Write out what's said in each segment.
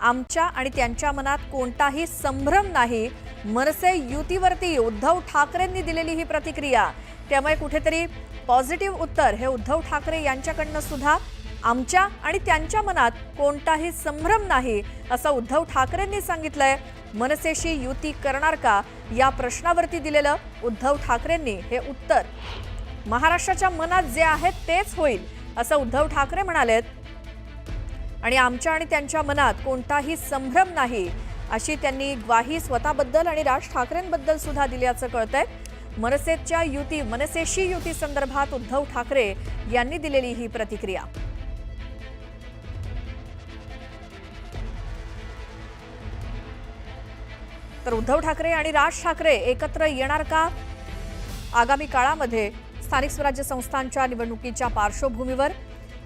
आमच्या आणि त्यांच्या मनात कोणताही संभ्रम नाही. मनसे युतीवरती उद्धव ठाकरेंनी दिलेली ही प्रतिक्रिया, त्यामुळे कुठेतरी पॉझिटिव्ह उत्तर हे उद्धव ठाकरे यांच्याकडनं सुद्धा आमच्या आणि त्यांच्या मनात कोणताही संभ्रम नाही असं उद्धव ठाकरेंनी सांगितलंय. मनसेशी युती करणार का या प्रश्नावरती दिलेलं उद्धव ठाकरेंनी हे उत्तर, महाराष्ट्राच्या मनात जे आहे तेच होईल असं उद्धव ठाकरे म्हणालेत. आणि आमच्या आणि त्यांच्या मनात कोणताही संभ्रम नाही अशी त्यांनी ग्वाही स्वतःबद्दल आणि राज ठाकरेंबद्दल सुद्धा दिल्याचं कळतंय. मनसेशी युती संदर्भात उद्धव ठाकरे यांनी दिलेली ही प्रतिक्रिया. तर उद्धव ठाकरे आणि राज ठाकरे एकत्र येणार का? आगामी काळामध्ये स्थानिक स्वराज्य संस्थांच्या निवडणुकीच्या पार्श्वभूमीवर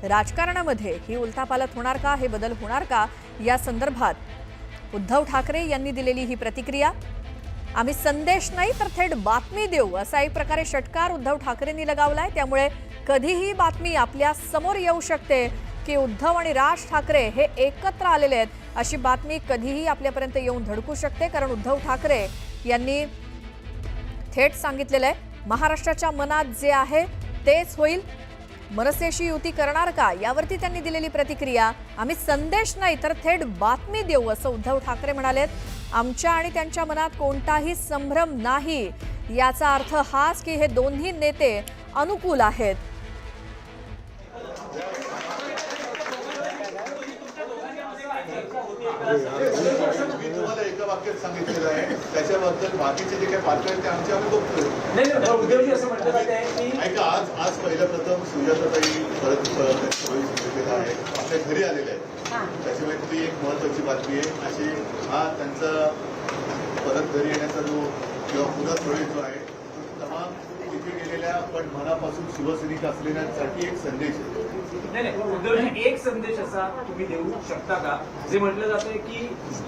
राजकारणामध्ये ही उलथापालथ होणार का, हे बदल होणार का, या संदर्भात उद्धव ठाकरे यांनी दिलेली ही प्रतिक्रिया. आम्ही संदेश नाही तर थेट बातमी देऊ असा एक प्रकारे षटकार उद्धव ठाकरेंनी लगावलाय. त्यामुळे कधीही बातमी आपल्या समोर येऊ शकते की उद्धव आणि राज ठाकरे हे एकत्र आलेले आहेत, अशी बातमी कधीही आपल्यापर्यंत येऊन धडकू शकते. कारण उद्धव ठाकरे यांनी थेट सांगितलेलं आहे, महाराष्ट्राच्या मनात जे आहे तेच होईल. मनसेशी युती करणार का यावरती त्यांनी दिलेली प्रतिक्रिया, आम्ही संदेश नाही तर थेट बातमी देऊ असं उद्धव ठाकरे म्हणालेत. आमच्या आणि त्यांच्या मनात कोणताही संभ्रम नाही याचा अर्थ हाच की हे दोन्ही नेते अनुकूल आहेत. मी तुम्हाला एका वाक्यात सांगितलेलं आहे, त्याच्याबद्दल बाकीचे जे काही पात्र आहेत ते आमचे आम्ही बघतोय. ऐका, आज पहिलं प्रथम सुजाताताई परत सांगितलेलं आहे, आपल्या घरी आलेले आहेत. त्याच्यामुळे ती एक महत्वाची बातमी आहे. अशी हा त्यांचा परत घरी येण्याचा जो किंवा पुन्हा प्रवेश जो आहे तो तमाम तिथे गेलेल्या पण मनापासून शिवसैनिक असलेल्यांसाठी एक संदेश आहे. नाही, एक संदेश असा तुम्ही देऊ शकता का, जे म्हटलं जातंय की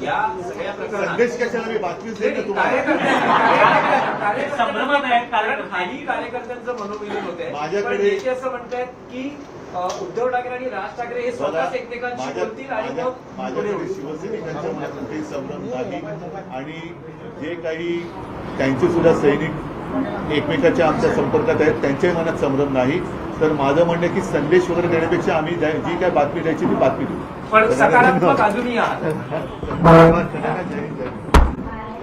या सगळ्या प्रकरणात संदेश कशाला मी बातमीच देतो तुम्हाला. कारण काही कार्यकर्त्यांचं मनोमिलन होत आहे. माझ्याकडे असं म्हणतायत की उद्धव ठाकरे आणि राज ठाकरे हे स्वतःच एकमेकांशी बोलतील आणि मग माझ्याकडे शिवसैनिकांच्या मनात काही संभ्रम नाही. आणि जे काही त्यांचे सुद्धा सैनिक एकमेकाच्या आमच्या संपर्कात आहेत त्यांच्याही मनात संभ्रम नाही. तर माझं म्हणणं की संदेश वगैरे देण्यापेक्षा आम्ही जी काय बातमी द्यायची ती बातमी देऊ. पण सकारात्मक अजूनही आहात.